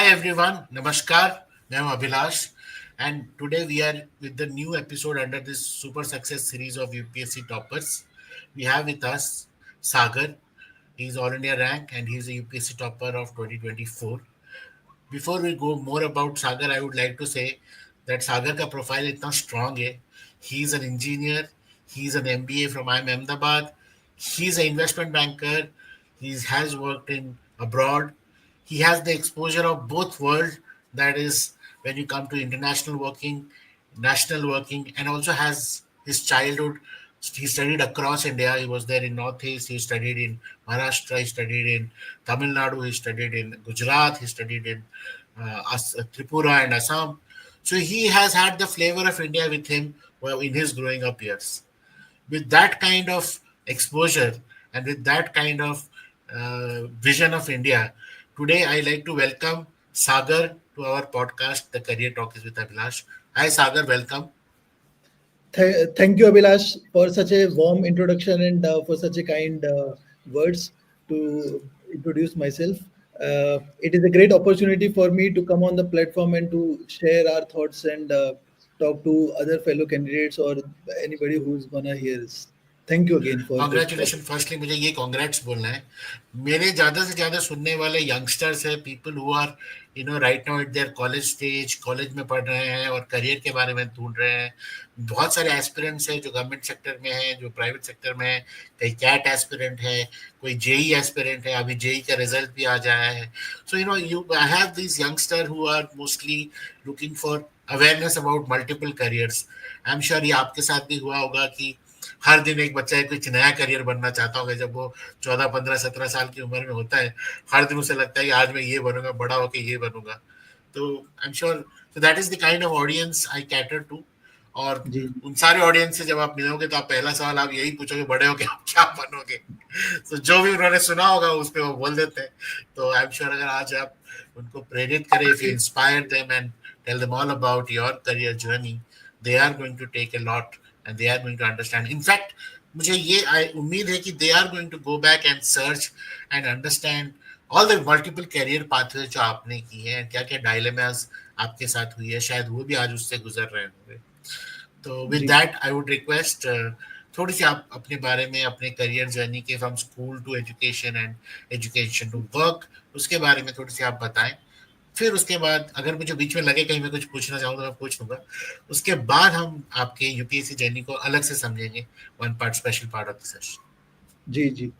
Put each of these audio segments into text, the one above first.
everyone, Namaskar. I am Abhilash, and today we are with the new episode under this super success series of UPSC toppers. We have with us Sagar. He's all India rank and he's a UPSC topper of 2024. Before we go more about Sagar, I would like to say that Sagar का profile इतना strong है. He's an engineer. He's an MBA from IIM Ahmedabad. He's an investment banker. He has worked in abroad. He has the exposure of both world. That is when you come to international working, national working, and also has his childhood. He studied across India. He was there in Northeast. He studied in Maharashtra. He studied in Tamil Nadu. He studied in Gujarat. He studied in Tripura and Assam. So he has had the flavor of India with him well, in his growing up years. With that kind of exposure and with that kind of vision of India, today I like to welcome Sagar to our podcast, The Career Talk is with Abhilash. Hi, Sagar, welcome. Thank you, Abhilash, for such a warm introduction and for such a kind words to introduce myself. It is a great opportunity for me to come on the platform and to share our thoughts and talk to other fellow candidates or anybody who's gonna hear us. Thank you again for this. Congratulation firstly मुझे ये congrats बोलना है मेरे ज़्यादा से ज़्यादा सुनने वाले यंगस्टर्स है people who are right now at their college stage college में पढ़ रहे हैं और करियर के बारे में ढूंढ रहे हैं बहुत सारे एस्पिरेंट्स हैं जो गवर्नमेंट सेक्टर में हैं जो प्राइवेट सेक्टर में है कई कैट एस्पिरेंट है कोई जेई एस्पिरेंट है अभी जेई का रिजल्ट भी आ जाया है so you I have this youngster who are mostly looking for awareness about multiple careers I am sure ये आपके साथ भी हुआ होगा कि हर दिन एक बच्चा कुछ नया करियर बनना चाहता होगा जब वो 14 15 17 साल की उम्र में होता है हर दिन उसे लगता है कि आज मैं ये बनूंगा बड़ा होके ये बनूंगा तो I am sure so that is the kind of audience I cater to और जी उन सारे ऑडियंस से जब आप मिलोगे तो आप पहला सवाल आप यही पूछोगे बड़े होके आप क्या बनोगे तो जो भी उन्होंने सुना होगा उस पर वो बोल देते हैं तो आई एम श्योर अगर आज आप उनको प्रेरित करें if you inspire them and tell them all about your career journey they are going to take a lot and they are going to understand. In fact, मुझे ये उम्मीद है कि they are going to go back and search and understand all the multiple career pathways जो आपने की हैं क्या क्या dilemmas आपके साथ हुई है शायद वो भी आज उससे गुजर रहे होंगे तो with ji that I would request थोड़ी सी आप अपने बारे में अपने करियर जर्नी के from school to education and education to work उसके बारे में थोड़ी सी आप बताएं फिर उसके बाद अगर मुझे बीच में लगे कहीं मैं कुछ पूछना चाहूँ तो मैं पूछ लूंगा उसके बाद हम आपके यूपीएससी जर्नी को अलग से समझेंगे one part special part of the session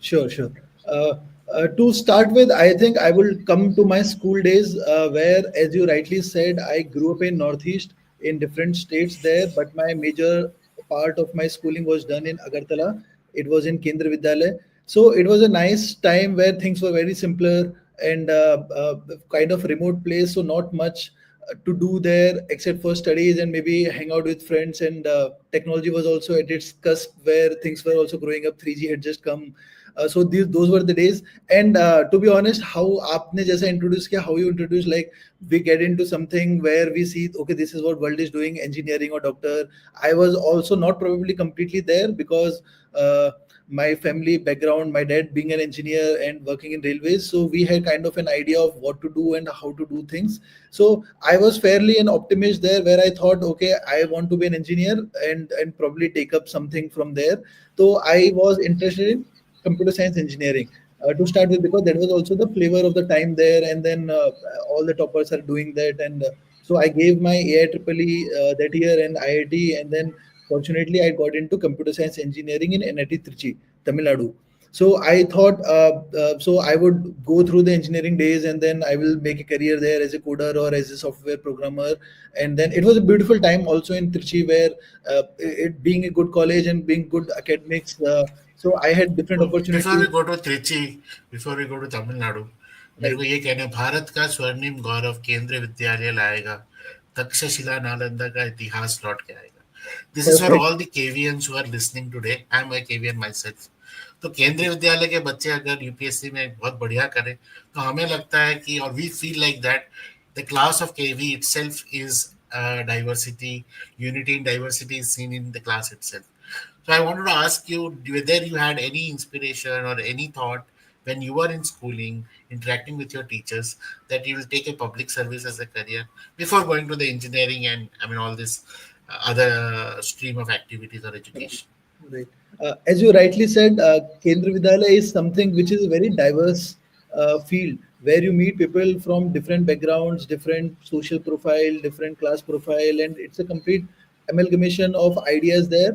Sure, sure. Uh, to start with, I think I will come to my school days, where, as you rightly said, I grew up in Northeast in different states there, but my major part of my schooling was done in Agartala. It was in Kendra Vidyalaya. So it was a nice time where things were very simpler and kind of remote place, so not much to do there except for studies and maybe hang out with friends and technology was also at its cusp where things were also growing up 3G had just come so those were the days and to be honest how aapne jaisa introduce kiya how you introduce like we get into something where we see okay this is what world is doing engineering or doctor I was also not probably completely there because my family background, my dad being an engineer and working in railways. So we had kind of an idea of what to do and how to do things. So I was fairly an optimist there where I thought, okay, I want to be an engineer and probably take up something from there. So I was interested in computer science engineering. To start with, because that was also the flavor of the time there, and then all the toppers are doing that, and so I gave my AIEEE that year and IIT, and then fortunately, I got into computer science engineering in NIT Trichy, Tamil Nadu. So I thought, so I would go through the engineering days and then I will make a career there as a coder or as a software programmer. And then it was a beautiful time also in Trichy where it being a good college and being good academics. So I had different before we opportunities. Go to Trichy before we go to Tamil Nadu मेरे Right. को ये कहना है भारत का स्वर्णिम गौरव केंद्रीय विद्यालय लाएगा तक्षशिला नालंदा का इतिहास लौट के आएगा this is for Perfect. All the KVians who are listening today I am a KVian myself तो केंद्रीय विद्यालय के बच्चे अगर यूपीएससी में बहुत बढ़िया करें तो हमें लगता है कि और we feel like that the class of KV itself is diversity unity in diversity is seen in the class itself so I wanted to ask you whether you had any inspiration or any thought when you are in schooling, interacting with your teachers, that you will take a public service as a career before going to the engineering and I mean all this other stream of activities or Right. education. Right. As you rightly said, Kendra Vidyalaya is something which is a very diverse field where you meet people from different backgrounds, different social profile, different class profile, and it's a complete amalgamation of ideas there.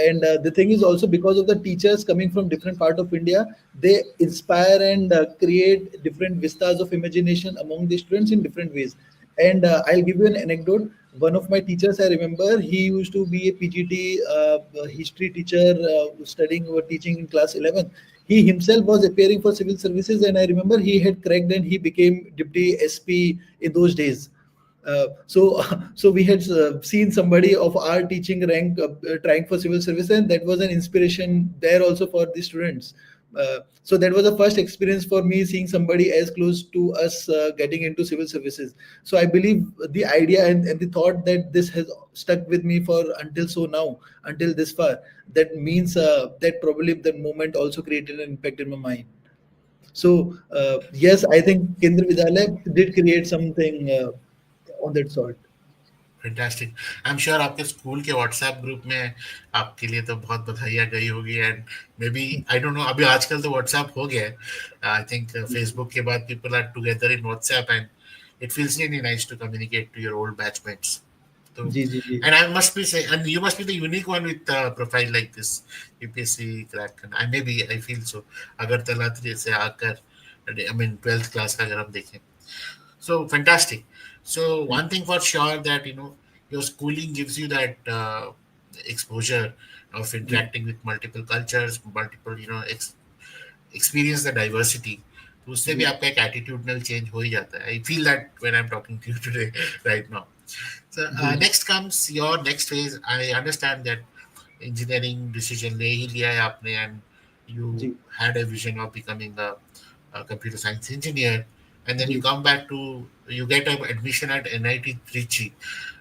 And the thing is also because of the teachers coming from different part of India, they inspire and create different vistas of imagination among the students in different ways. And I'll give you an anecdote. One of my teachers, I remember, he used to be a PGT history teacher studying or teaching in class 11. He himself was appearing for civil services, and I remember he had cracked and he became deputy SP in those days. So we had seen somebody of our teaching rank trying for civil service, and that was an inspiration there also for the students. So that was the first experience for me seeing somebody as close to us getting into civil services. So I believe the idea and the thought that this has stuck with me for until so now, until this far. That means that probably that moment also created an impact in my mind. So yes, I think Kendra Vidyalaya did create something on that sort. Fantastic. I am sure आपके school के WhatsApp group में आपके लिए तो बहुत बधाइयाँ गई होगी and maybe I don't know अभी आजकल तो व्हाट्सएप हो गया है। आई थिंक फेसबुक के बाद people are together in WhatsApp and it feels really nice to communicate to your old batchmates. So, जी जी जी and I must be say, and you must be the unique one with profile like this, UPSC crack. And I maybe I feel so. अगर तला से आकर, I mean 12th class का अगर हम देखें, so fantastic. So one thing for sure that your schooling gives you that exposure of ji interacting with multiple cultures, multiple experience the diversity. तो उससे भी जी आपका एक एटीट्यूडनल चेंज हो ही जाता है. I feel that when I'm talking to you today, right now. So जी जी next comes your next phase. I understand that engineering decision ले ही लिया है आपने and you ji had a vision of becoming a computer science engineer, and then you ji come back to you get an admission at NIT Trichy. Ji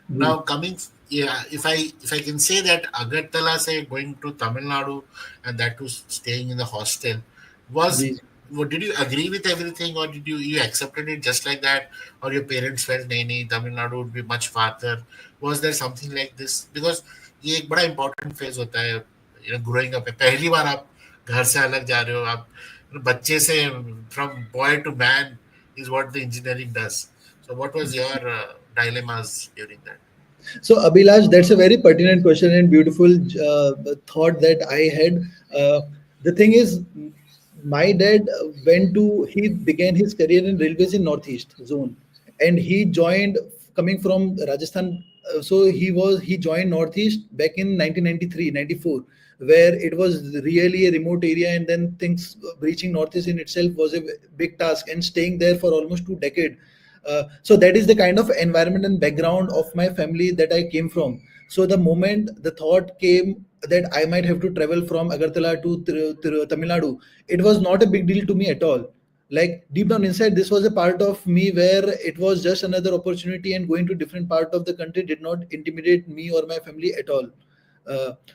Now coming, yeah, if I can say that Agartala say going to Tamil Nadu and that too staying in the hostel was. Ji What, did you agree with everything, or did you accepted it just like that, or your parents felt nahi Tamil Nadu would be much farther? Was there something like this? Because ये एक बड़ा important phase होता है, growing up है. पहली बार आप घर से अलग जा रहे हो, आप बच्चे से from boy to man is what the engineering does. So what was your dilemmas during that? So, Abhilash, that's a very pertinent question and beautiful thought that I had. The thing is, my dad he began his career in railways in Northeast zone, and he joined coming from Rajasthan. He joined Northeast back in 1993, 94, where it was really a remote area, and then things reaching Northeast in itself was a big task, and staying there for almost 2 decades. So that is the kind of environment and background of my family that I came from. So the moment the thought came that I might have to travel from Agartala to Tamil Nadu, it was not a big deal to me at all. Like deep down inside, this was a part of me where it was just another opportunity, and going to different part of the country did not intimidate me or my family at all.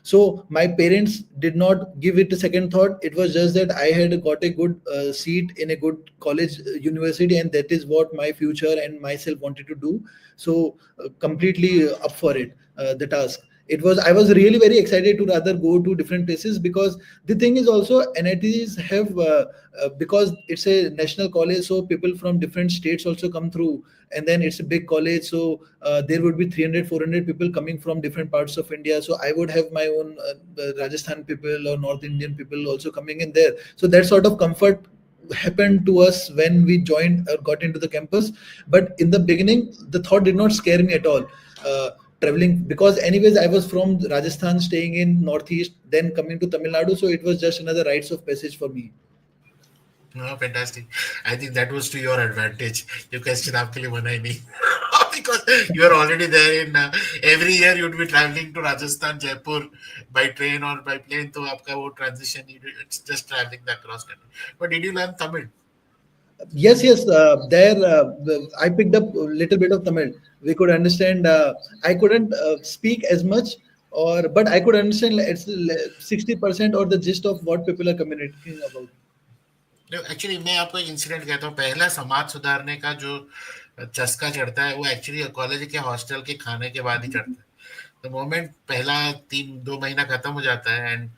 So my parents did not give it a second thought. It was just that I had got a good seat in a good college, university, and that is what my future and myself wanted to do. So completely up for it. The task. It was I was really very excited to rather go to different places, because the thing is also NITs have because it's a national college, so people from different states also come through, and then it's a big college, so there would be 300, 400 people coming from different parts of India. So I would have my own Rajasthan people or North Indian people also coming in there. So that sort of comfort happened to us when we joined or got into the campus. But in the beginning, the thought did not scare me at all. Traveling, because anyways I was from Rajasthan, staying in Northeast, then coming to Tamil Nadu, so it was just another rites of passage for me. No, fantastic. I think that was to your advantage. ये question आपके लिए बना ही नहीं because you are already there in every year you'd be traveling to Rajasthan, Jaipur by train or by plane. तो आपका वो transition it's just traveling the cross country. But did you learn Tamil? Yes, yes. There, I picked up a little bit of Tamil. We could understand. I couldn't speak as much, or but I could understand. It's 60% or the gist of what people are communicating about. Actually मैं आपको एक incident कहता हूँ। पहला समाज सुधारने का जो चस्का चढ़ता है वो एक्चुअली कॉलेज के हॉस्टल के खाने के बाद ही चढ़ता है। द मोमेंट पहला 3-2 महीना खत्म हो जाता है and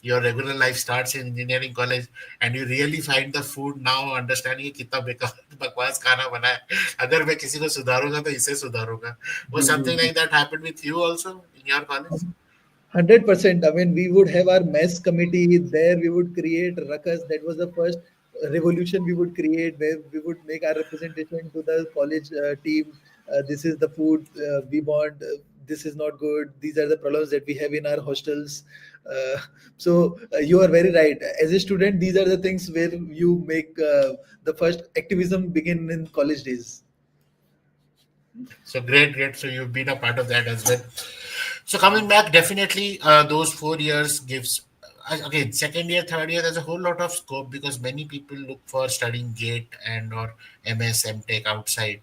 your regular life starts in engineering college and you really find the food now understanding ये कितना बेकार बकवास खाना बना है। अगर मैं किसी को सुधारूंगा तो इसे सुधारूंगा। वो जी जी समथिंग जी। Like that happened with you also in your college? 100%. I mean, we would have our mess committee there. We would create ruckus. That was the first revolution we would create, where we would make our representation to the college team. This is the food we want. This is not good. These are the problems that we have in our hostels. So you are very right. As a student, these are the things where you make the first activism begin in college days. So great, great. So you've been a part of that as well. So coming back, definitely those 4 years gives again second year, third year. There's a whole lot of scope because many people look for studying GATE and or MS, MTech outside,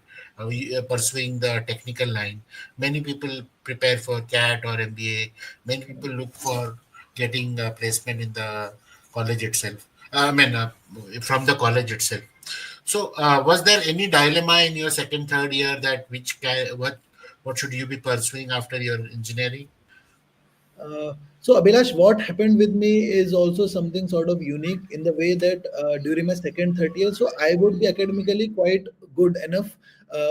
pursuing the technical line. Many people prepare for CAT or MBA. Many people look for getting a placement in the college itself. From the college itself. So, was there any dilemma in your second, third year that what should you be pursuing after your engineering? So Abhilash, what happened with me is also something sort of unique in the way that during my second, third year, so I would be academically quite good enough.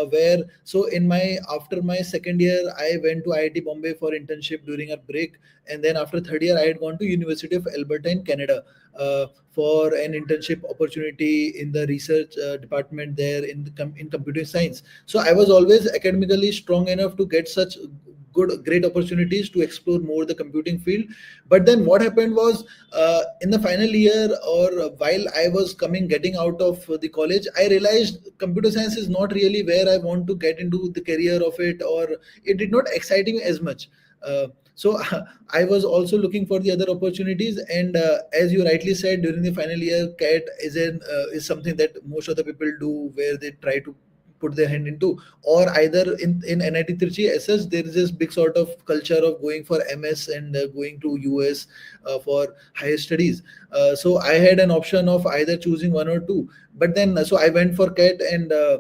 Where so in my after my second year, I went to IIT Bombay for internship during a break, and then after third year, I had gone to University of Alberta in Canada for an internship opportunity in the research department there in computer science. So I was always academically strong enough to get such great opportunities to explore more the computing field. But then what happened was in the final year, or while I was coming getting out of the college, I realized computer science is not really where I want to get into the career of it, or it did not excite me as much. So I was also looking for the other opportunities, and as you rightly said, during the final year, CAT is something that most of the people do, where they try to put their hand into, or either in NIT Trichy SS, there is this big sort of culture of going for MS and going to US for higher studies. So I had an option of either choosing one or two, but then so I went for CAT, and uh,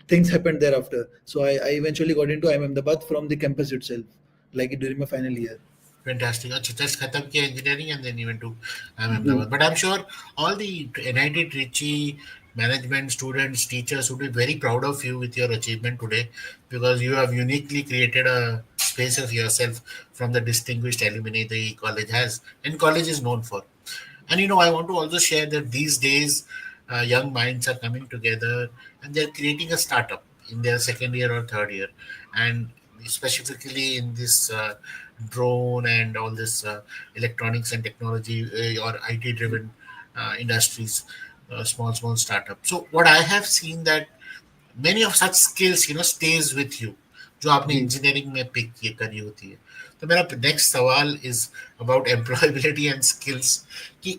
things happened thereafter. So I eventually got into IIM Ahmedabad from the campus itself, like during my final year. Fantastic. अच्छा, just खत्म किया engineering and then you went to Ahmedabad. Ji But I'm sure all the NIT Trichy management, students, teachers would be very proud of you with your achievement today because you have uniquely created a space of yourself from the distinguished alumni the college has and college is known for. And I want to also share that these days, young minds are coming together and they're creating a startup in their second year or third year, and specifically in this drone and all this electronics and technology or IT driven industries, small startups. So what I have seen that many of such skills stays with you जो आपने जी engineering में pick करी होती है। तो मेरा next सवाल is about employability and skills कि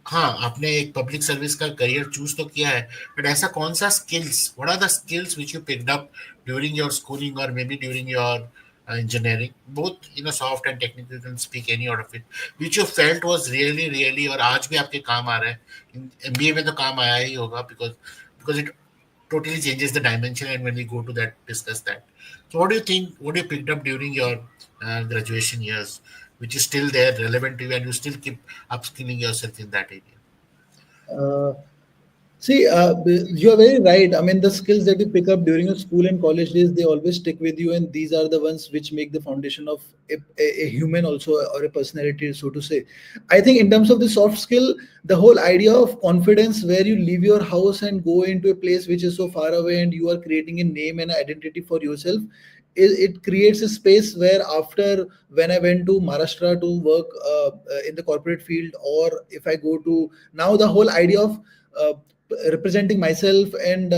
हाँ, आपने एक पब्लिक सर्विस का करियर चूज तो किया है, बट ऐसा कौन सा skills, what are the skills which you picked up during your schooling और maybe during your engineering, both soft and technical, you can speak any out of it, which you felt was really really और आज भी आपके काम आ रहा है। MBA में तो काम आया ही होगा because it totally changes the dimension, and when we go to that discuss that. So what do you think, what you picked up during your graduation years which is still there relevant to you and you still keep upskilling yourself in that area? uh, See, you are very right. I mean, the skills that you pick up during your school and college days, they always stick with you, and these are the ones which make the foundation of a human also, or a personality, so to say. I think in terms of the soft skill, the whole idea of confidence, where you leave your house and go into a place which is so far away, and you are creating a name and identity for yourself. It creates a space where after when I went to Maharashtra to work in the corporate field, or if I go to now, the whole idea of uh, representing myself and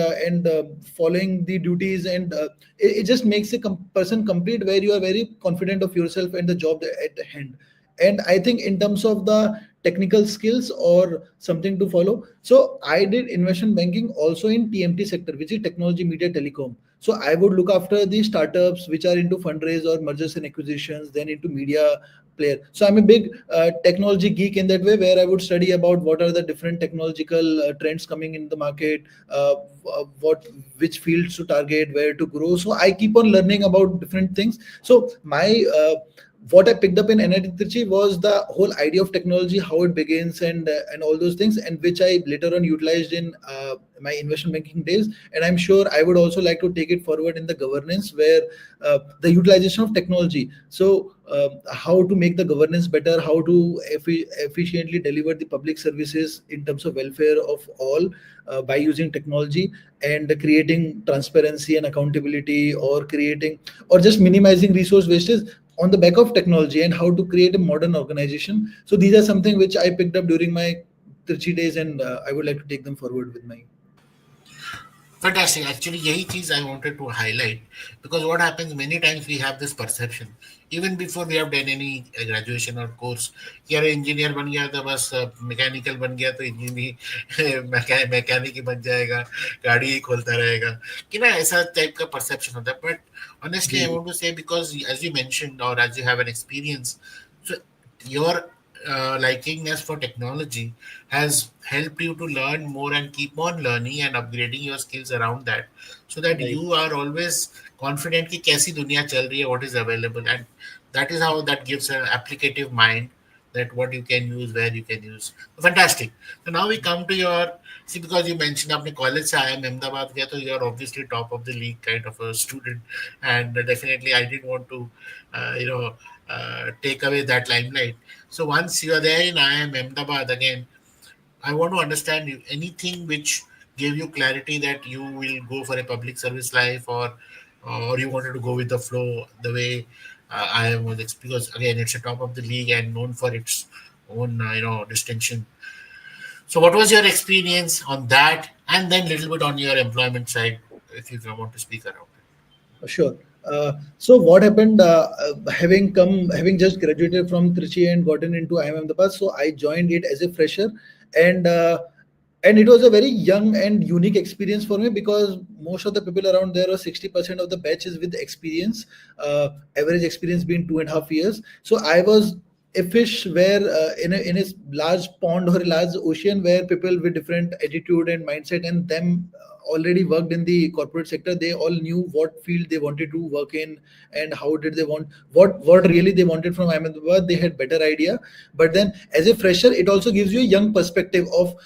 following the duties, and it just makes a person complete, where you are very confident of yourself and the job at hand. And I think in terms of the technical skills or something to follow. So I did investment banking also in TMT sector, which is technology, media, telecom. So I would look after the startups which are into fundraise or mergers and acquisitions, then into media player. So I'm a big technology geek in that way, where I would study about what are the different technological trends coming in the market, what which fields to target, where to grow. So I keep on learning about different things. So my what I picked up in NIT Trichy was the whole idea of technology, how it begins, and all those things, and which I later on utilized in my investment banking days. And I'm sure I would also like to take it forward in the governance, where the utilization of technology. So how to make the governance better, how to efficiently deliver the public services in terms of welfare of all by using technology, and creating transparency and accountability, or creating, or just minimizing resource wastage on the back of technology, and how to create a modern organization. So these are something which I picked up during my Trichy days, and I would like to take them forward with my. Fantastic. Actually, यही चीज I wanted to highlight, because what happens many times we have this perception even before we have done any graduation or course कि अरे engineer बन गया तो बस mechanical बन गया तो इंजीनियर मैकेनिक ही बन जाएगा, गाड़ी ही खोलता रहेगा, कि ना ऐसा टाइप का परसेप्शन होता है. बट ऑनेस्टली आई जी want to say, because as you mentioned और as you have an experience, so your likingness for technology has helped you to learn more and keep on learning and upgrading your skills around that, so that right you are always confident कि कैसी दुनिया चल रही है, what is available, and that is how that gives an applicative mind, that what you can use, where you can use. Fantastic. So now we come to your, see, because you mentioned आपने college से IIM Ahmedabad गया, तो you are obviously top of the league kind of a student, and definitely I didn't want to take away that limelight. So once you are there in IIM Ahmedabad again, I want to understand you, anything which gave you clarity that you will go for a public service life, or you wanted to go with the flow the way I was, because again it's a top of the league and known for its own distinction. So what was your experience on that, and then little bit on your employment side, if you want to speak around it. Sure. So what happened? Having just graduated from Trichy and gotten into IIM Ahmedabad, so I joined it as a fresher, and uh, and it was a very young and unique experience for me, because most of the people around there, or 60% of the batch, is with experience, average experience being 2.5 years. So I was a fish where in a large pond or a large ocean, where people with different attitude and mindset, and them already worked in the corporate sector. They all knew what field they wanted to work in, and how did they want, what really they wanted from Ahmedabad. They had better idea. But then as a fresher, it also gives you a young perspective of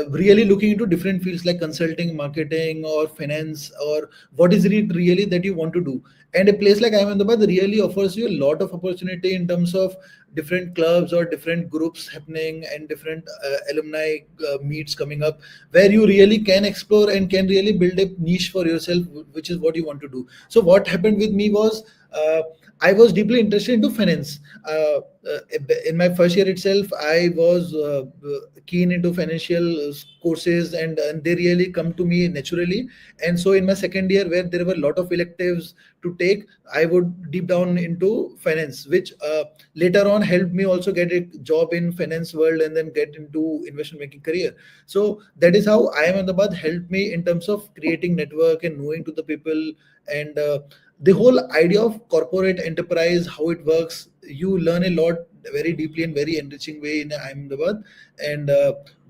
really looking into different fields like consulting, marketing, or finance, or what is it really that you want to do. And a place like Ahmedabad really offers you a lot of opportunity in terms of different clubs or different groups happening, and different alumni meets coming up, where you really can explore and can really build a niche for yourself, which is what you want to do. So what happened with me was, I was deeply interested into finance. In my first year itself, I was keen into financial courses, and they really come to me naturally. And so in my second year, where there were a lot of electives to take, I would deep down into finance, which later on helped me also get a job in finance world, and then get into investment banking career. So that is how IIM Ahmedabad helped me in terms of creating network and knowing to the people, and the whole idea of corporate enterprise, how it works. You learn a lot very deeply and very enriching way in Ahmedabad. And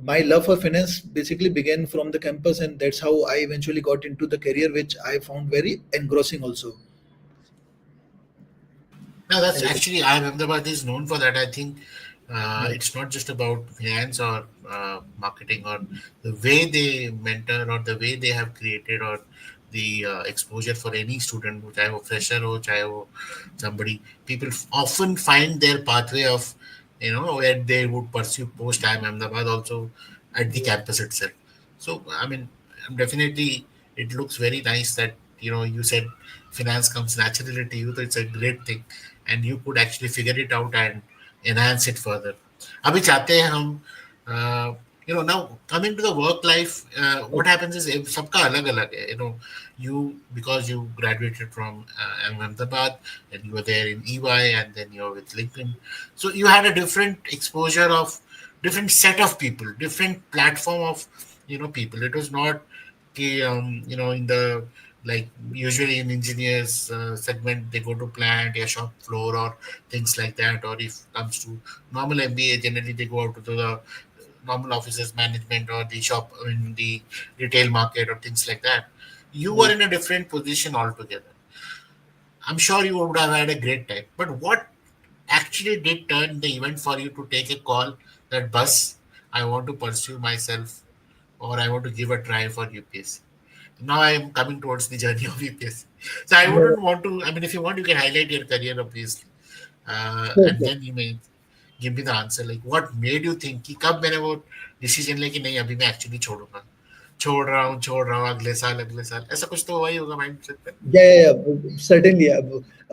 my love for finance basically began from the campus, and that's how I eventually got into the career, which I found very engrossing also. No, that's As actually, IIM Ahmedabad is known for that. I think right, it's not just about finance or marketing, or the way they mentor, or the way they have created, or the exposure for any student, चाहे वो fresher हो, चाहे वो somebody. People often find their pathway of, where they would pursue post IIM Ahmedabad also at the right, campus itself. So, I mean, definitely it looks very nice that, you said finance comes naturally to you, so it's a great thing, and you could actually figure it out and enhance it further. अभी चाहते हैं हम, now coming to the work life, what okay, happens is सबका अलग अलग है, you, because you graduated from Ahmedabad, and you were there in EY, and then you're with LinkedIn, so you had a different exposure of different set of people, different platform of people. It was not in the like usually in engineers segment they go to plant or shop floor or things like that, or if comes to normal MBA generally they go out to the normal offices management or the shop in the retail market or things like that. You were Right. in a different position altogether. I'm sure you would have had a great time. But what actually did turn the event for you to take a call that bus, I want to pursue myself or I want to give a try for UPSC? Now I am coming towards the journey of UPSC. So I No, wouldn't want to, I mean, if you want, you can highlight your career, obviously. sure, And sure. then you may give me the answer. Like, what made you think कि कब मैंने वो decision ले कि नहीं अभी मैं actually छोड़ूंगा, छोड़ रहा हूँ अगले साल ऐसा कुछ तो हुआ ही होगा माइंड सेट पे. Certainly.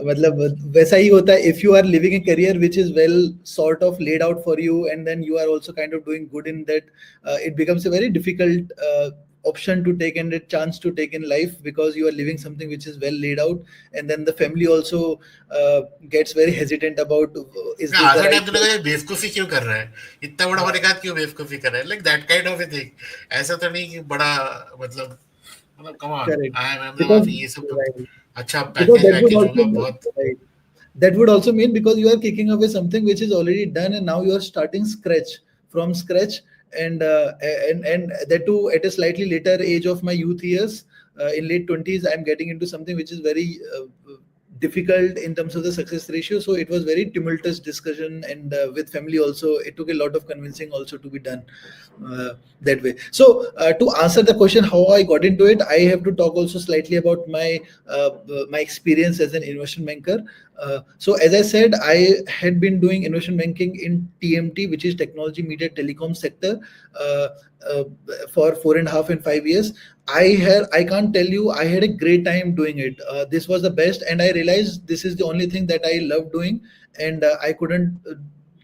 मतलब वैसा ही होता है if you are living a career which is well sort of laid out for you and then you are also kind of doing good in that, it becomes a very difficult option to take and a chance to take in life because you are living something which is well laid out, and then the family also gets very hesitant about is मैं this the आधा time right तो लगा choice? यार बेवकूफी क्यों कर रहा है, इतना बड़ा होने के बाद क्यों बेवकूफी कर रहा है, like that kind of a thing. ऐसा तो नहीं कि बड़ा मतलब come on Correct. I am Because अभी ये सब तो right. अच्छा Because package that would वैकेज also होगा mean, बहुत. right. That would also mean because you are kicking away something which is already done and now you are starting scratch from scratch, and that too at a slightly later age of my youth years. In late 20s I'm getting into something which is very difficult in terms of the success ratio, so it was very tumultuous discussion, and with family also it took a lot of convincing also to be done uh, that way. So to answer the question how I got into it, I have to talk also slightly about my experience as an investment banker. So as I said, I had been doing investment banking in TMT, which is technology, media, telecom sector, uh, uh, for 4.5 and 5 years. I can't tell you, I had a great time doing it. This was the best, and I realized this is the only thing that I love doing, and I couldn't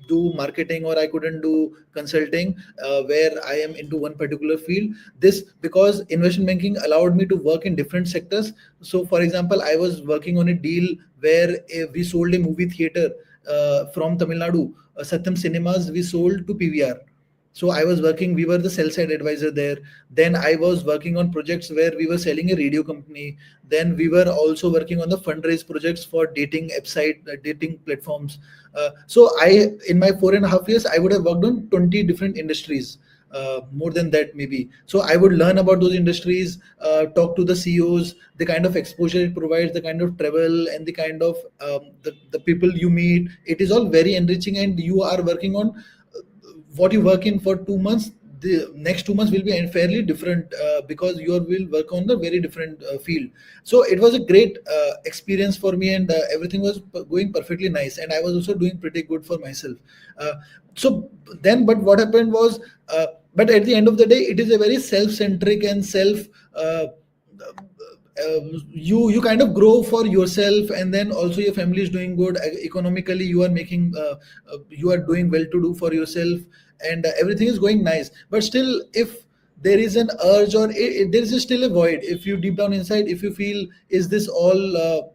do marketing or I couldn't do consulting where I am into one particular field. This because investment banking allowed me to work in different sectors. So, for example, I was working on a deal where we sold a movie theater from Tamil Nadu, Satyam Cinemas. We sold to PVR. So I was working, we were the sell side advisor there. Then I was working on projects where we were selling a radio company. Then we were also working on the fundraise projects for dating website, dating platforms. So in my 4.5 years, I would have worked on 20 different industries. More than that, maybe. So I would learn about those industries, talk to the CEOs, the kind of exposure it provides, the kind of travel, and the kind of the people you meet. It is all very enriching, and you are working on what you work in for 2 months. The next 2 months will be fairly different because you will work on the very different field. So it was a great experience for me, and everything was going perfectly nice, and I was also doing pretty good for myself. uh, so then, but what happened was, but at the end of the day, it is a very self-centric and self uh, you kind of grow for yourself, and then also your family is doing good economically, you are making you are doing well to do for yourself, and everything is going nice. But still, if there is an urge, or there is still a void, if you deep down inside, if you feel, is this all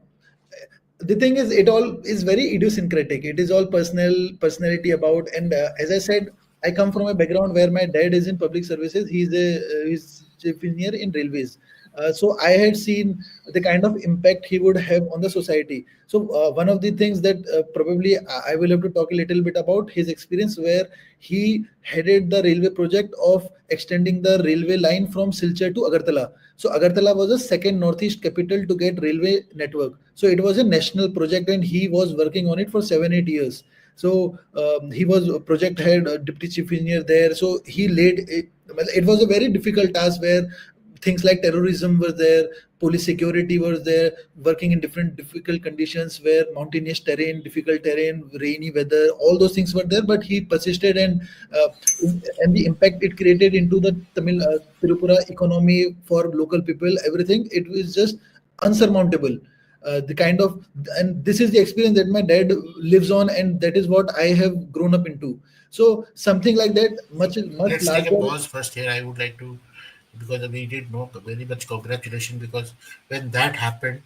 the thing is, it all is very idiosyncratic, it is all personality about. And as I said, I come from a background where my dad is in public services, he's chief engineer in railways. So I had seen the kind of impact he would have on the society. So one of the things that probably I will have to talk a little bit about his experience, where he headed the railway project of extending the railway line from Silchar to Agartala. So Agartala was the second northeast capital to get railway network. So it was a national project, and he was working on it for 7 8 years. So he was a project head, deputy chief engineer there. So he laid it. Well, it was a very difficult task where things like terrorism were there, police security was there, working in different difficult conditions where mountainous terrain, difficult terrain, rainy weather, all those things were there. But he persisted, uh, and the impact it created into the Tamil Tripura economy for local people, everything, it was just unsurmountable. The kind of, and this is the experience that my dad lives on, and that is what I have grown up into. So something like that, much Let's take a larger. pause first here. I would like to, because we did know very much congratulations, because when that happened,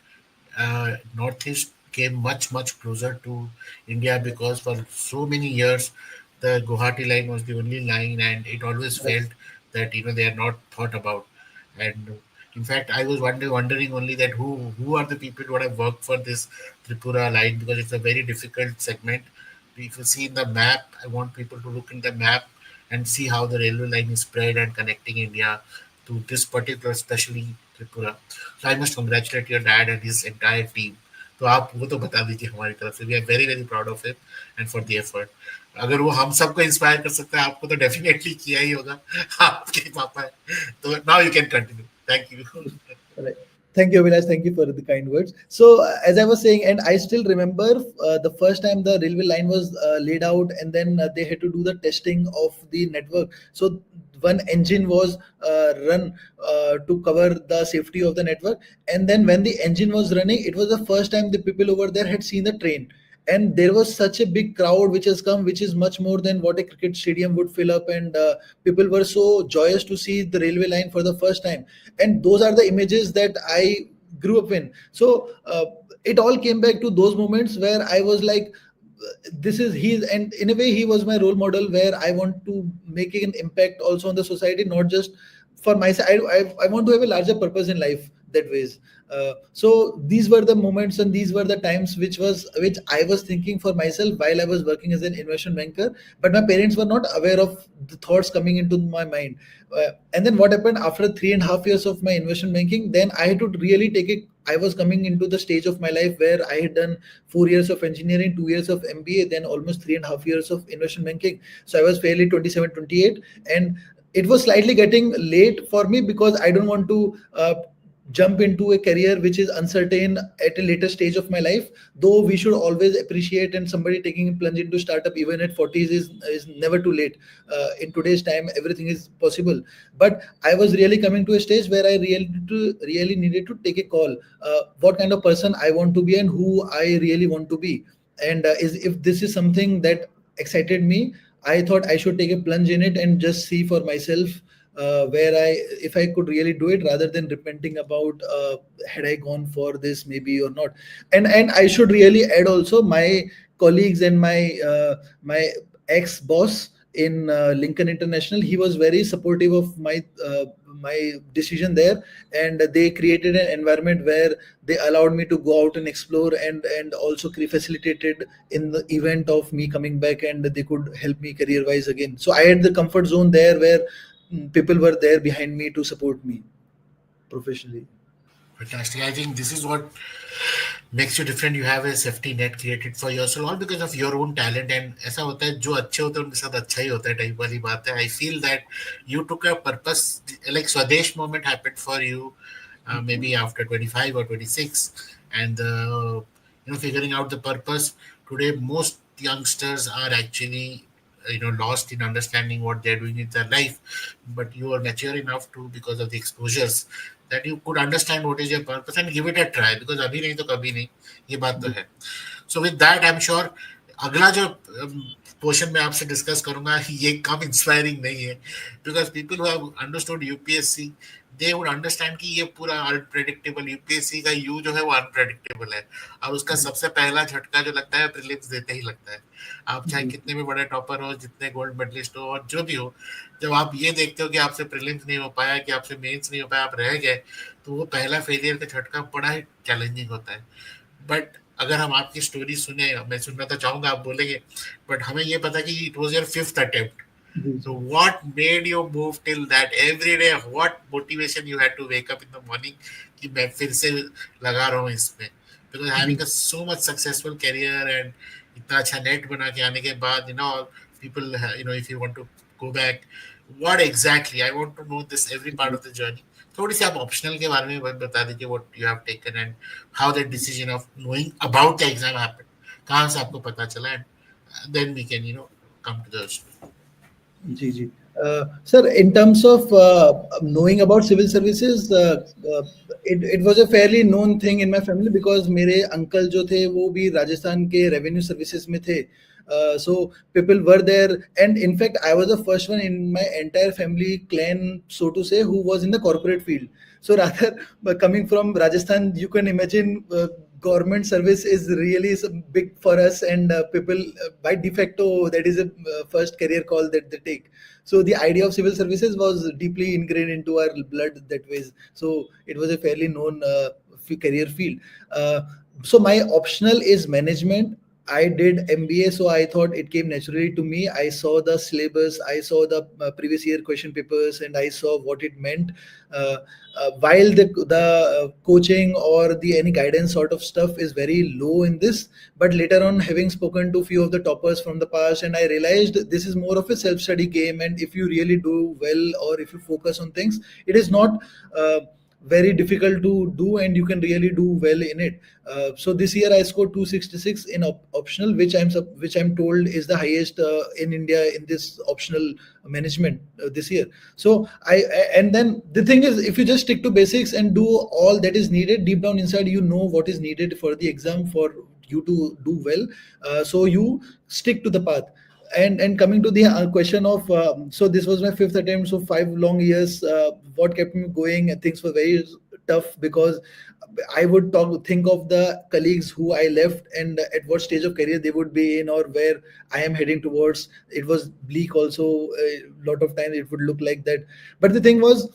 Northeast came much closer to India, because for so many years the Guwahati line was the only line, and it always Right. felt that they are not thought about. And in fact, I was wondering only that who are the people who would have worked for this Tripura line, because it's a very difficult segment. If you see in the map, I want people to look in the map and see how the railway line is spread and connecting India to this particular, especially Tripura. So I must congratulate your dad and his entire team. तो आप वो तो बता दीजिए हमारी तरफ से, we are very very proud of him and for the effort. अगर वो हम सबको इंस्पायर कर सकता है, आपको तो डेफिनेटली किया ही होगा. आपके पापा है. तो now you can continue. Thank you. Right. Thank you, Abhilash. Thank you for the kind words. So, as I was saying, and I still remember the first time the railway line was laid out, and then they had to do the testing of the network. So, one engine was run to cover the safety of the network, and then when the engine was running, it was the first time the people over there had seen the train, and there was such a big crowd which has come, which is much more than what a cricket stadium would fill up, and people were so joyous to see the railway line for the first time. And those are the images that I grew up in. So it all came back to those moments where I was like, this is he's, and in a way he was my role model, where I want to make an impact also on the society, not just for myself. I want to have a larger purpose in life that ways. So these were the moments and these were the times which I was thinking for myself while I was working as an investment banker, but my parents were not aware of the thoughts coming into my mind. And then what happened after 3.5 years of my investment banking, then I had to really take it. I was coming into the stage of my life where I had done 4 years of engineering, 2 years of MBA, then almost 3.5 years of investment banking. So I was fairly 27, 28, and it was slightly getting late for me because I don't want to jump into a career which is uncertain at a later stage of my life. Though we should always appreciate, and somebody taking a plunge into startup even at 40s is never too late. In today's time, everything is possible. But I was really coming to a stage where I really needed to take a call. What kind of person I want to be and who I really want to be, and is if this is something that excited me, I thought I should take a plunge in it and just see for myself where if I could really do it, rather than repenting about had I gone for this maybe or not. And I should really add also my colleagues and my ex boss in Lincoln International. He was very supportive of my decision there, and they created an environment where they allowed me to go out and explore, and also facilitated in the event of me coming back, and they could help me career wise again. So I had the comfort zone there where people were there behind me to support me professionally. Fantastic. I think this is what makes you different. You have a safety net created for yourself, all because of your own talent. And ऐसा होता है, जो अच्छे होते हैं उनके साथ अच्छा ही होता है, टाइप वाली बात है. I feel that you took a purpose, like Swadesh moment happened for you, maybe after 25 or 26, and figuring out the purpose. Today most youngsters are actually lost in understanding what they're doing in their life, but you are mature enough to, because of the exposures, that you could understand what is your purpose and give it a try, because अभी नहीं तो कभी नहीं, ये बात तो है. So with that, I'm sure अगला जो पोर्शन में आपसे डिस्कस करूंगा ये कम इंस्पायरिंग नहीं है, because people who have understood UPSC, they would understand कि ये पूरा अनप्रेडिक्टेबल, यूपीएससी का यू जो है वो अनप्रेडिक्टेबल है, और उसका सबसे पहला झटका जो लगता है प्रीलिम्स देते ही लगता है. आप चाहे कितने भी बड़े टॉपर हो, जितने गोल्ड मेडलिस्ट हो और जो भी हो, जब आप ये देखते हो कि आपसे प्रीलिम्स नहीं हो पाया, कि आपसे मेंस नहीं हो पाया, आप रह गए, तो वो पहला फेलियर का झटका बड़ा ही चैलेंजिंग होता है. बट अगर हम आपकी स्टोरी सुने, मैं सुनना तो चाहूंगा, आप बोलेंगे, बट हमें ये पता कि it was your fifth attempt. So what made you move till that every day? What motivation you had to wake up in the morning कि मैं फिर से लगा रहा हूँ इसमें? Because having a so much successful career and इतना अच्छा नेट बना के आने के बाद, people, if you want to go back, what exactly? I want to know this every part of the journey. थोड़ी सी आप ऑप्शनल के बारे में बता दीजिए, what you have taken and how the decision of knowing about the exam happened. कहाँ से आपको पता चला, and then we can come to the story. जी जी. Sir, in terms of knowing about civil services, it was a fairly known thing in my family because मेरे uncle जो थे वो भी राजस्थान के रेवेन्यू सर्विसेज में थे. So people were there, and in fact I was the first one in my entire family clan, so to say, who was in the corporate field. So rather, coming from Rajasthan, you can imagine government service is really big for us, and people by de facto that is a first career call that they take. So the idea of civil services was deeply ingrained into our blood that way. So it was a fairly known career field. So my optional is management. I did MBA, so I thought it came naturally to me. I saw the syllabus, I saw the previous year question papers, and I saw what it meant. Uh, while the coaching or the any guidance sort of stuff is very low in this, but later on, having spoken to few of the toppers from the past, and I realized this is more of a self study game. And if you really do well, or if you focus on things, it is not. Very difficult to do, and you can really do well in it. So this year I scored 266 in optional, which I'm told is the highest in India in this optional management this year. So and then the thing is, if you just stick to basics and do all that is needed deep down inside, you know what is needed for the exam for you to do well. So you stick to the path. And coming to the question of so this was my fifth attempt, so 5 long years. What kept me going? And things were very tough because I would think of the colleagues who I left, and at what stage of career they would be in, or where I am heading towards. It was bleak also. A lot of times it would look like that. But the thing was,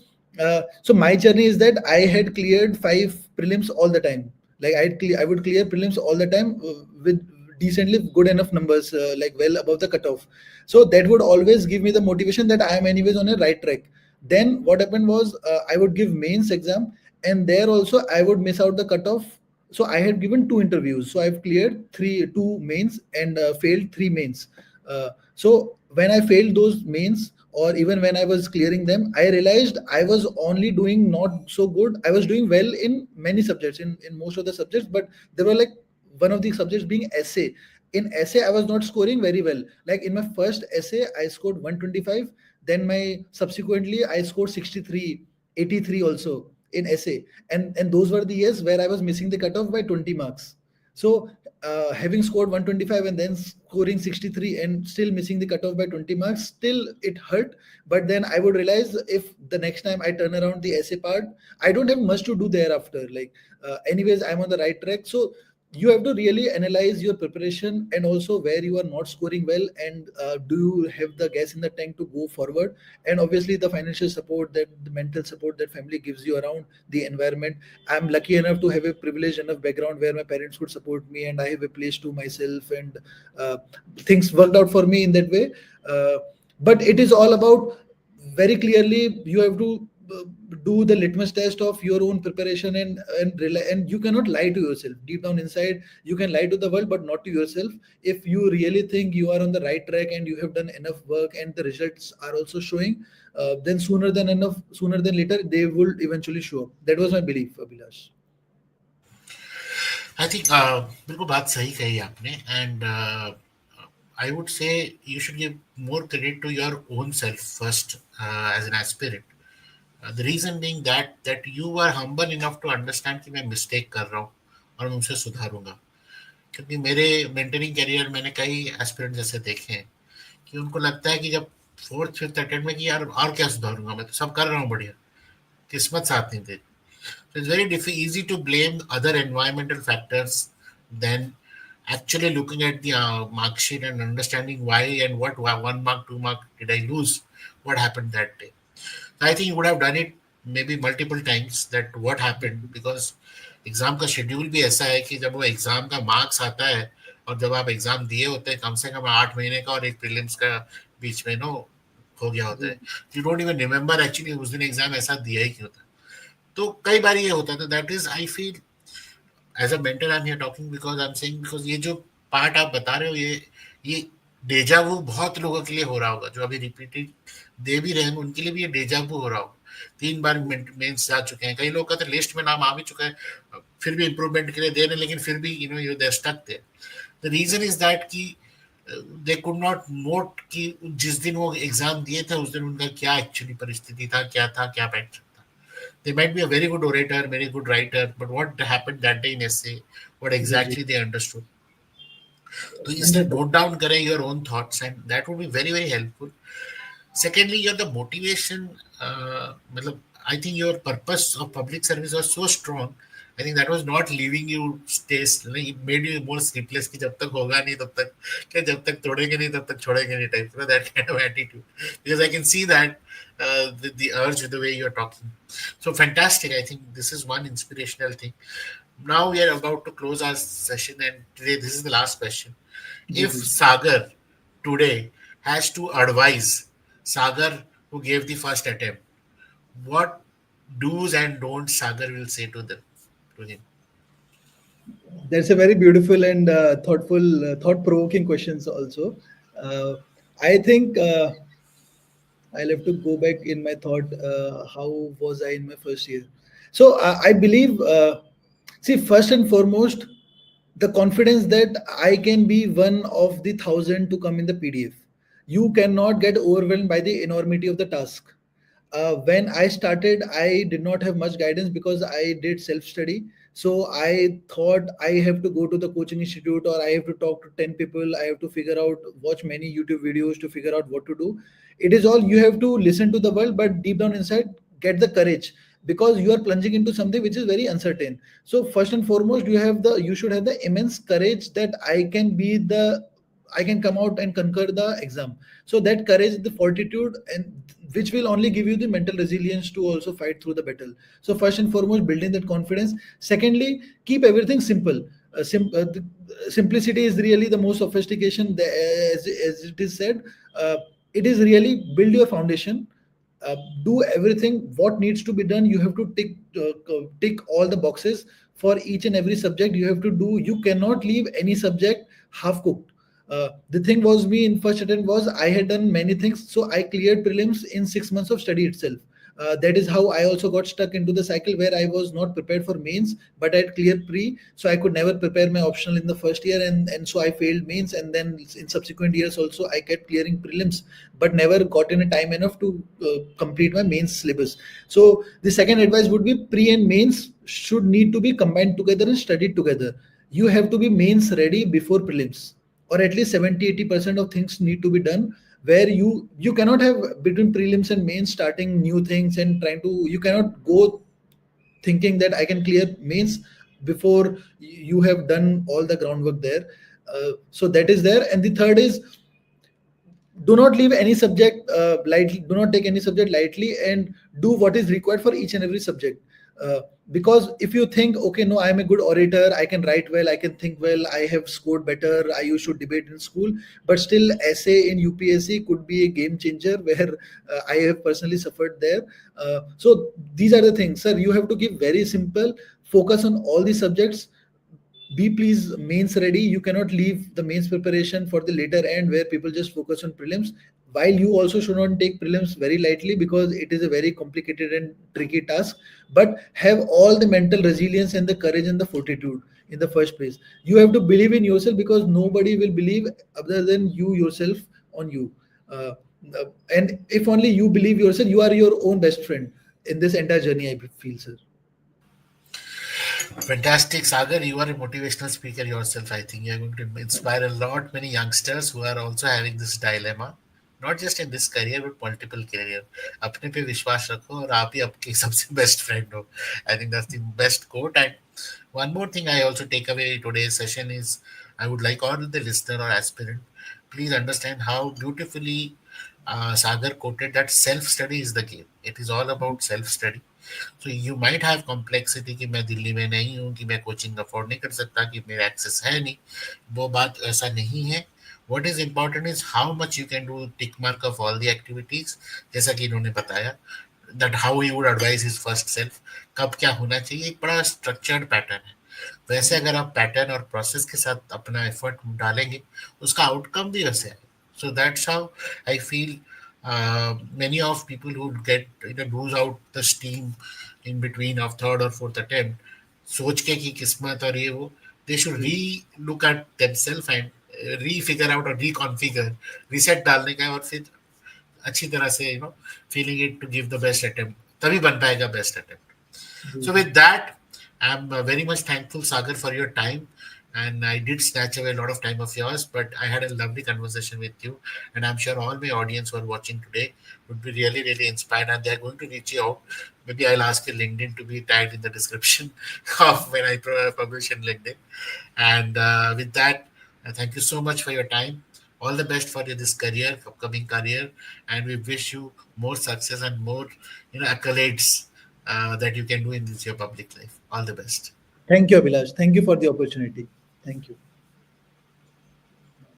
so my journey is that I had cleared 5 prelims all the time. Like I would clear prelims all the time with decently good enough numbers, like well above the cutoff. So that would always give me the motivation that I am anyways on a right track. Then what happened was, I would give mains exam, and there also I would miss out the cutoff. So I had given 2 interviews, so I've cleared 2 mains and failed 3 mains. So when I failed those mains, or even when I was clearing them, I realized I was only doing not so good. I was doing well in many subjects, in most of the subjects, but there were like one of the subjects being essay. In essay, I was not scoring very well. Like in my first essay, I scored 125. Then my subsequently, I scored 63, 83 also in essay. And those were the years where I was missing the cutoff by 20 marks. So having scored 125 and then scoring 63 and still missing the cutoff by 20 marks, still it hurt. But then I would realize, if the next time I turn around the essay part, I don't have much to do thereafter. Like, anyways, I'm on the right track. So you have to really analyze your preparation, and also where you are not scoring well, and do you have the gas in the tank to go forward. And obviously the financial support, that the mental support that family gives you around the environment. I'm lucky enough to have a privileged enough background where my parents could support me, and I have a place to myself, and uh, things worked out for me in that way. But it is all about, very clearly you have to do the litmus test of your own preparation, and you cannot lie to yourself deep down inside. You can lie to the world, but not to yourself. If you really think you are on the right track and you have done enough work and the results are also showing, then sooner than later they will eventually show up. That was my belief, Abhilash. I think बिल्कुल बात सही कही आपने and I would say you should give more credit to your own self first as an aspirant the reason being that you are humble enough to understand कि मैं mistake कर रहा हूँ और मैं उसे सुधारूंगा क्योंकि मेरे मेंटरिंग करियर मैंने कई एस्पिरेंट जैसे देखे हैं कि उनको लगता है कि जब फोर्थ फिफ्थ अटेम्प्ट में कि यार और क्या सुधारूंगा मैं तो सब कर रहा हूँ बढ़िया किस्मत साथ नहीं दे So it's very easy to blame other environmental factors than actually looking at the mark sheet and understanding why and what 1 mark, 2 mark did I lose, what happened that day. So I think you would have done it maybe multiple times that what happened because exam का schedule भी ऐसा है कि जब वो exam का marks आता है और जब आप एग्जाम दिए होते हैं कम से कम 8 महीने का और एक प्रीलिम्स का बीच में नो हो गया होता है you don't even remember actually उस दिन एग्जाम ऐसा दिया ही क्यों था तो कई बार ये होता है तो that is I feel as a mentor I am here talking because I am saying because ये जो पार्ट आप बता रहे हो ये डेजा वो बहुत लोगों के लिए हो रहा होगा जो अभी रिपीटेड दे भी रहे हैं उनके लिए भी ये डेजा वो हो रहा होगा 3 बार मेंस जा चुके हैं कई लोग का तो लिस्ट में नाम आ भी चुका है फिर भी इम्प्रूवमेंट के लिए दे रहे हैं लेकिन फिर भी you know you there stuck there the reason is that कि दे कुड नॉट नोट कि जिस दिन वो एग्जाम दिए थे उस दिन उनका क्या एक्चुअली परिस्थिति था क्या pattern they might be a very good orator, very good writer, but what happened that day in essay, what जी जी, exactly they understood. So, इसलिए 100%. note down करें your own thoughts, and that would be very very helpful. Secondly, your the motivation. मतलब I think your purpose of public service was so strong, I think that was not leaving you stay, like it made you more sleepless कि जब तक होगा नहीं तब तक क्या जब तक तोड़ेंगे नहीं तब तक छोड़ेंगे नहीं type, that kind of attitude, because I can see that the urge the way you're talking. So fantastic. I think this is one inspirational thing. Now we are about to close our session, and today this is the last question. Ji If ji. Sagar today has to advise Sagar who gave the first attempt, what do's and don'ts Sagar will say to him? That's a very beautiful and thoughtful, thought-provoking questions also. Uh, I think I'll have to go back in my thought. How was I in my first year? So I believe, see, first and foremost, the confidence that I can be one of the thousand to come in the PDF. You cannot get overwhelmed by the enormity of the task. When I started, I did not have much guidance because I did self study. So I thought I have to go to the coaching institute, or I have to talk to 10 people. I have to figure out, watch many YouTube videos to figure out what to do. It is all you have to listen to the world, but deep down inside, get the courage, because you are plunging into something which is very uncertain. So first and foremost, you should have the immense courage that I can come out and conquer the exam. So that courage, the fortitude, and which will only give you the mental resilience to also fight through the battle. So first and foremost, building that confidence. Secondly, keep everything simple. The simplicity is really the most sophistication. As it is said, uh, it is really build your foundation. Do everything what needs to be done. You have to tick all the boxes for each and every subject. You have to do. You cannot leave any subject half cooked. The thing was, me in first attempt was I had done many things, so I cleared prelims in 6 months of study itself. That is how I also got stuck into the cycle where I was not prepared for mains, but I had cleared pre, so I could never prepare my optional in the first year, and so I failed mains, and then in subsequent years also I kept clearing prelims, but never got in a time enough to complete my mains syllabus. So the second advice would be pre and mains should need to be combined together and studied together. You have to be mains ready before prelims, or at least 70-80% of things need to be done, where you cannot have between prelims and mains starting new things and trying to, you cannot go thinking that I can clear mains before you have done all the groundwork there. So that is there. And the third is, do not leave any subject lightly, do not take any subject lightly, and do what is required for each and every subject. Because if you think, okay, no, I am a good orator, I can write well, I can think well, I have scored better, I used to debate in school, but still essay in UPSC could be a game changer, where I have personally suffered there. So these are the things, sir. You have to give very simple focus on all the subjects. Be please mains ready. You cannot leave the mains preparation for the later end, where people just focus on prelims, while you also should not take prelims very lightly, because it is a very complicated and tricky task. But have all the mental resilience and the courage and the fortitude in the first place. You have to believe in yourself, because nobody will believe other than you yourself on you. uh, and if only you believe yourself, you are your own best friend in this entire journey, I feel, sir. Fantastic, Sagar. You are a motivational speaker yourself. I think you're going to inspire a lot many youngsters who are also having this dilemma, not just in this career but multiple career. अपने पे विश्वास रखो और आप ही आपके सबसे best friend हो. I think that's the best quote. And one more thing I also take away today's session is I would like all the listener or aspirant, please understand how beautifully Sagar quoted that self study is the game. It is all about self study. So you might have complexity कि मैं दिल्ली में नहीं हूँ, कि मैं coaching afford नहीं कर सकता, कि मेरा एक्सेस है नहीं, वो बात ऐसा नहीं है. What is important is how much you can do tick mark of all the activities, जैसा कि इन्होंने बताया that how he would advise his first self, कब क्या होना चाहिए. एक बड़ा स्ट्रक्चर्ड पैटर्न है. वैसे अगर आप पैटर्न और प्रोसेस के साथ अपना एफर्ट डालेंगे, उसका आउटकम भी वैसे आएगा. So that's how I feel many of people who get lose out the steam in between of third or fourth attempt, सोच के कि किस्मत और ये वो, they should ji re look at themselves and re-figure out or reconfigure, reset डालने का है, और फिर अच्छी तरह से feeling it to give the best attempt, तभी बन पाएगा best attempt. Ji So ji. with that, I'm very much thankful, Sagar, for your time. and I did snatch away a lot of time of yours, but I had a lovely conversation with you, and I'm sure all my audience who are watching today would be really, really inspired, and they're going to reach you out. Maybe I'll ask your LinkedIn to be tagged in the description of when I publish in LinkedIn. And with that, thank you so much for your time. All the best for this career, upcoming career, and we wish you more success and more, accolades that you can do in this your public life. All the best. Thank you, Abhilash. Thank you for the opportunity. Thank you.